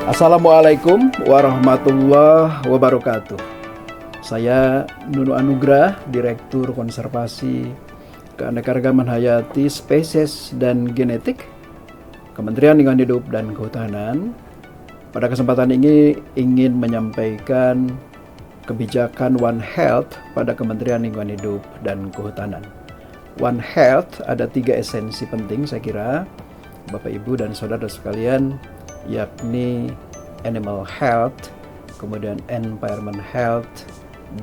Assalamualaikum warahmatullahi wabarakatuh. Saya Nunu Anugrah, Direktur Konservasi Keanekaragaman Hayati, Spesies dan Genetik, Kementerian Lingkungan Hidup dan Kehutanan. Pada kesempatan ini ingin menyampaikan kebijakan One Health pada Kementerian Lingkungan Hidup dan Kehutanan. One Health ada 3 esensi penting saya kira, Bapak Ibu dan Saudara sekalian, yakni Animal Health, kemudian Environment Health,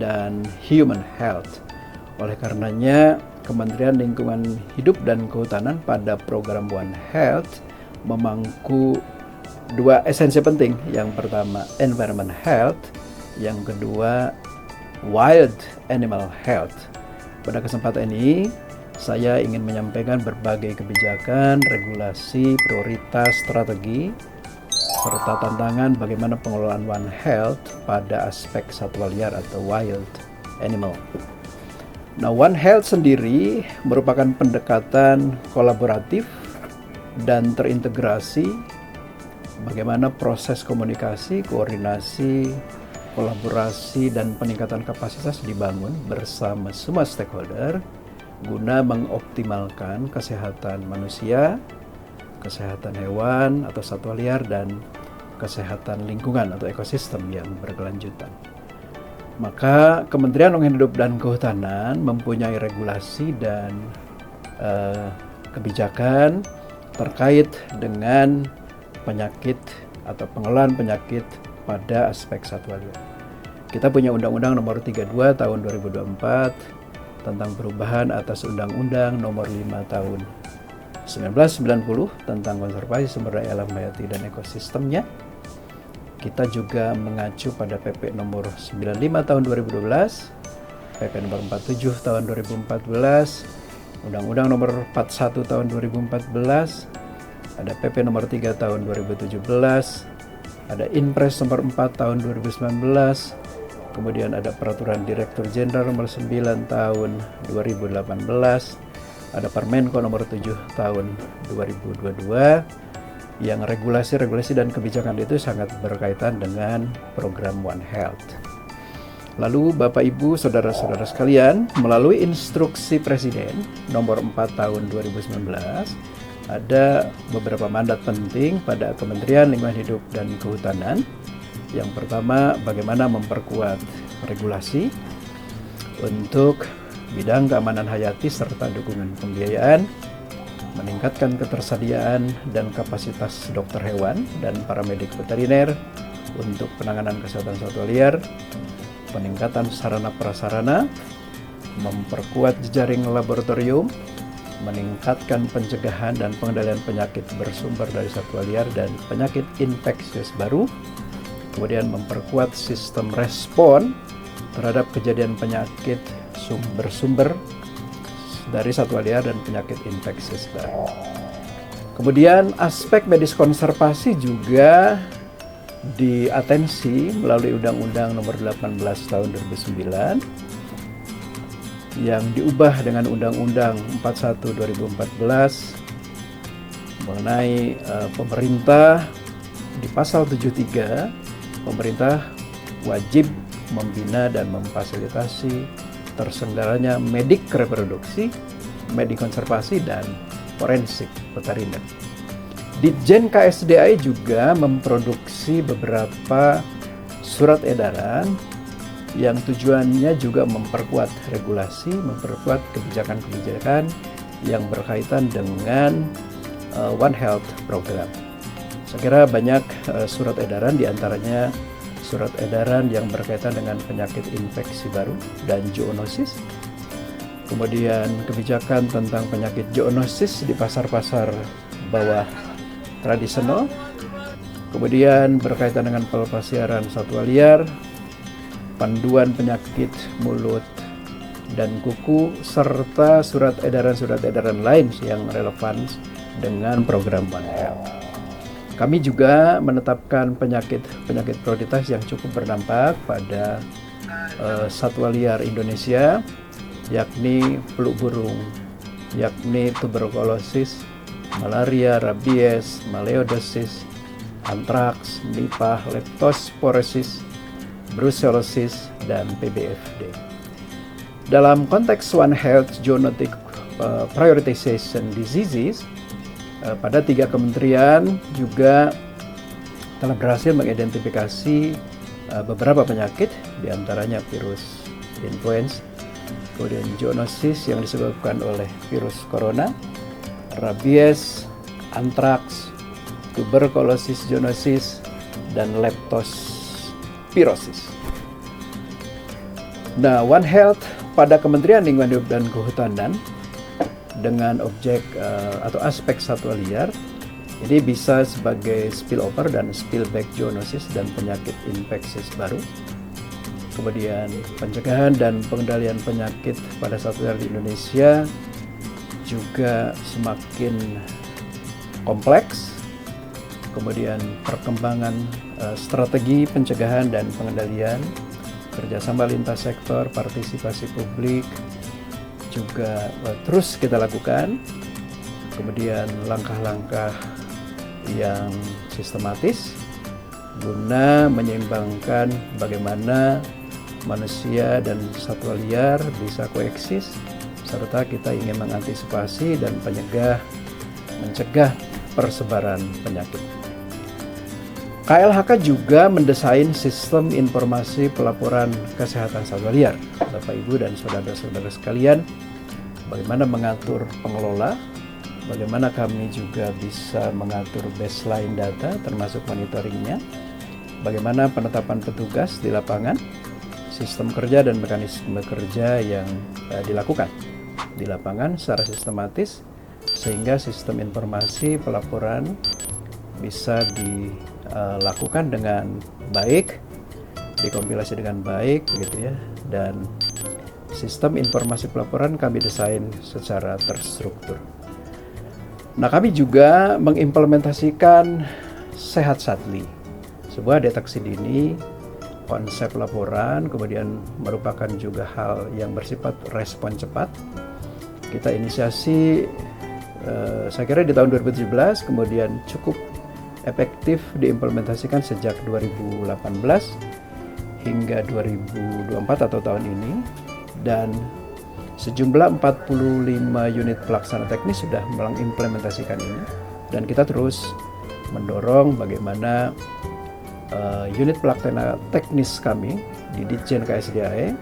dan Human Health. Oleh karenanya, Kementerian Lingkungan Hidup dan Kehutanan pada program One Health memangku 2 esensi penting. Yang pertama, Environment Health, yang kedua, Wild Animal Health. Pada kesempatan ini, saya ingin menyampaikan berbagai kebijakan, regulasi, prioritas, strategi, serta tantangan bagaimana pengelolaan One Health pada aspek satwa liar atau wild animal. Nah, One Health sendiri merupakan pendekatan kolaboratif dan terintegrasi bagaimana proses komunikasi, koordinasi, kolaborasi, dan peningkatan kapasitas dibangun bersama semua stakeholder guna mengoptimalkan kesehatan manusia, kesehatan hewan atau satwa liar, dan kesehatan lingkungan atau ekosistem yang berkelanjutan. Maka Kementerian Lingkungan Hidup dan Kehutanan mempunyai regulasi dan kebijakan terkait dengan penyakit atau pengelolaan penyakit pada aspek satwa liar. Kita punya Undang-Undang Nomor 32 Tahun 2024 tentang perubahan atas Undang-Undang Nomor 5 Tahun 1990 tentang konservasi sumber daya alam hayati dan ekosistemnya. Kita juga mengacu pada PP nomor 95 tahun 2012, PP nomor 47 tahun 2014, Undang-Undang nomor 41 tahun 2014, ada PP nomor 3 tahun 2017, ada Inpres nomor 4 tahun 2019, kemudian ada Peraturan Direktur Jenderal nomor 9 tahun 2018, ada Permenko nomor 7 tahun 2022 yang regulasi dan kebijakan itu sangat berkaitan dengan program One Health. Lalu Bapak Ibu Saudara-saudara sekalian, melalui instruksi Presiden nomor 4 tahun 2019 ada beberapa mandat penting pada Kementerian Lingkungan Hidup dan Kehutanan. Yang pertama, bagaimana memperkuat regulasi untuk bidang keamanan hayati serta dukungan pembiayaan, meningkatkan ketersediaan dan kapasitas dokter hewan dan paramedik veteriner untuk penanganan kesehatan satwa liar, peningkatan sarana prasarana, memperkuat jejaring laboratorium, meningkatkan pencegahan dan pengendalian penyakit bersumber dari satwa liar dan penyakit infeksius baru, kemudian memperkuat sistem respon terhadap kejadian penyakit bersumber dari satwa liar dan penyakit infeksius baru. Kemudian aspek medis konservasi juga diatensi melalui Undang-Undang Nomor 18 Tahun 2009 yang diubah dengan Undang-Undang 41 2014 mengenai pemerintah. Di pasal 73, pemerintah wajib membina dan memfasilitasi terselenggaranya medik reproduksi, medik konservasi, dan forensik veteriner. Ditjen KSDAI juga memproduksi beberapa surat edaran yang tujuannya juga memperkuat regulasi, memperkuat kebijakan-kebijakan yang berkaitan dengan One Health program. Saya kira banyak surat edaran, diantaranya surat edaran yang berkaitan dengan penyakit infeksi baru dan zoonosis. Kemudian kebijakan tentang penyakit zoonosis di pasar-pasar bawah tradisional. Kemudian berkaitan dengan pelepasliaran satwa liar, panduan penyakit mulut dan kuku, serta surat edaran lain yang relevan dengan program One Health. Kami juga menetapkan penyakit prioritas yang cukup berdampak pada satwa liar Indonesia, yakni flu burung, yakni tuberkulosis, malaria, rabies, maleodosis, antraks, nipah, leptospirosis, brucellosis, dan PBFD. Dalam konteks One Health Zoonotic Prioritization Diseases, pada 3 kementerian juga telah berhasil mengidentifikasi beberapa penyakit, diantaranya virus influenza, kemudian zoonosis yang disebabkan oleh virus corona, rabies, antraks, tuberkulosis zoonosis, dan leptospirosis. Nah, One Health pada Kementerian Lingkungan Hidup dan Kehutanan dengan objek atau aspek satwa liar ini bisa sebagai spillover dan spillback zoonosis dan penyakit infeksius baru. Kemudian pencegahan dan pengendalian penyakit pada satwa liar di Indonesia juga semakin kompleks. Kemudian perkembangan strategi pencegahan dan pengendalian, kerjasama lintas sektor, partisipasi publik juga terus kita lakukan. Kemudian langkah-langkah yang sistematis guna menyeimbangkan bagaimana manusia dan satwa liar bisa koeksis, serta kita ingin mengantisipasi dan mencegah persebaran penyakit. KLHK juga mendesain sistem informasi pelaporan kesehatan satwa liar. Bapak, Ibu, dan saudara-saudara sekalian, bagaimana mengatur pengelola, bagaimana kami juga bisa mengatur baseline data termasuk monitoringnya, bagaimana penetapan petugas di lapangan, sistem kerja dan mekanisme kerja yang dilakukan di lapangan secara sistematis sehingga sistem informasi pelaporan bisa dilakukan dengan baik, dikompilasi dengan baik gitu ya, dan sistem informasi pelaporan kami desain secara terstruktur. Nah, kami juga mengimplementasikan Sehat Satli, sebuah deteksi dini, konsep laporan, kemudian merupakan juga hal yang bersifat respon cepat. Kita inisiasi saya kira di tahun 2017, kemudian cukup efektif diimplementasikan sejak 2018 hingga 2024 atau tahun ini, dan sejumlah 45 unit pelaksana teknis sudah mengimplementasikan ini, dan kita terus mendorong bagaimana unit pelaksana teknis kami di Ditjen KSDAE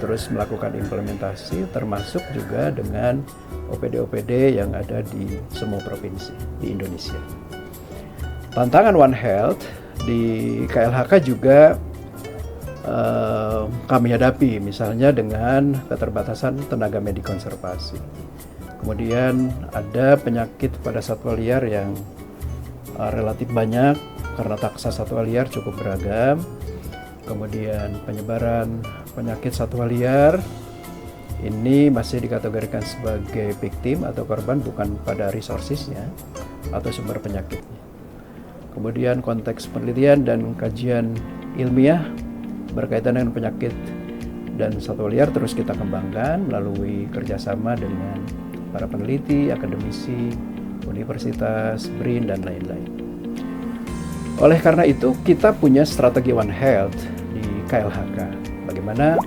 terus melakukan implementasi, termasuk juga dengan OPD-OPD yang ada di semua provinsi di Indonesia. Tantangan One Health di KLHK juga kami hadapi, misalnya dengan keterbatasan tenaga medik konservasi. Kemudian ada penyakit pada satwa liar yang relatif banyak karena taksa satwa liar cukup beragam. Kemudian penyebaran penyakit satwa liar ini masih dikategorikan sebagai victim atau korban bukan pada resourcesnya atau sumber penyakitnya. Kemudian konteks penelitian dan kajian ilmiah berkaitan dengan penyakit dan satwa liar terus kita kembangkan melalui kerjasama dengan para peneliti, akademisi, universitas, BRIN, dan lain-lain. Oleh karena itu, kita punya strategi One Health di KLHK. Bagaimana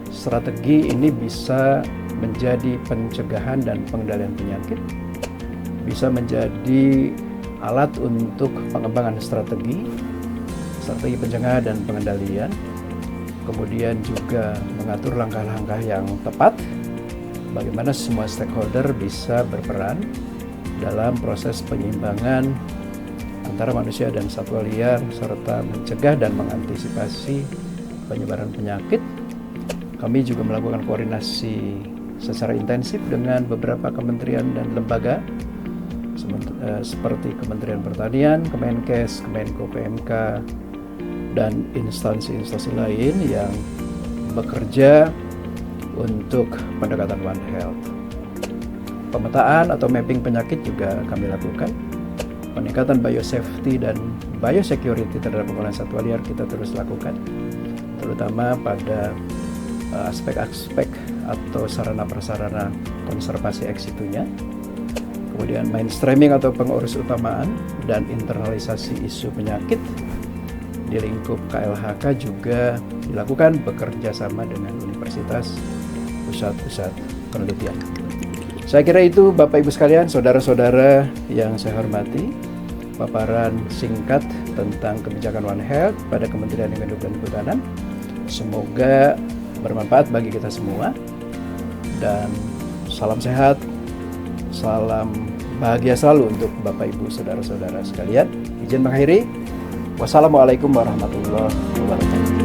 strategi ini bisa menjadi pencegahan dan pengendalian penyakit, bisa menjadi alat untuk pengembangan strategi pencegahan dan pengendalian, kemudian juga mengatur langkah-langkah yang tepat, bagaimana semua stakeholder bisa berperan dalam proses penyeimbangan antara manusia dan satwa liar, serta mencegah dan mengantisipasi penyebaran penyakit. Kami juga melakukan koordinasi secara intensif dengan beberapa kementerian dan lembaga seperti Kementerian Pertanian, Kemenkes, Kemenko PMK, dan instansi-instansi lain yang bekerja untuk pendekatan One Health. Pemetaan atau mapping penyakit juga kami lakukan. Peningkatan biosafety dan biosecurity terhadap pengolahan satwa liar kita terus lakukan, terutama pada aspek-aspek atau sarana-prasarana konservasi ex situnya. kemudian mainstreaming atau pengurus utamaan dan internalisasi isu penyakit di lingkup KLHK juga dilakukan bekerja sama dengan universitas, pusat-pusat penelitian. Saya kira itu Bapak Ibu sekalian, saudara-saudara yang saya hormati, paparan singkat tentang kebijakan One Health pada Kementerian Lingkungan Hidup dan Kehutanan. Semoga bermanfaat bagi kita semua, dan salam sehat, salam bahagia selalu untuk Bapak Ibu saudara-saudara sekalian. Izin mengakhiri. Wassalamualaikum warahmatullahi wabarakatuh.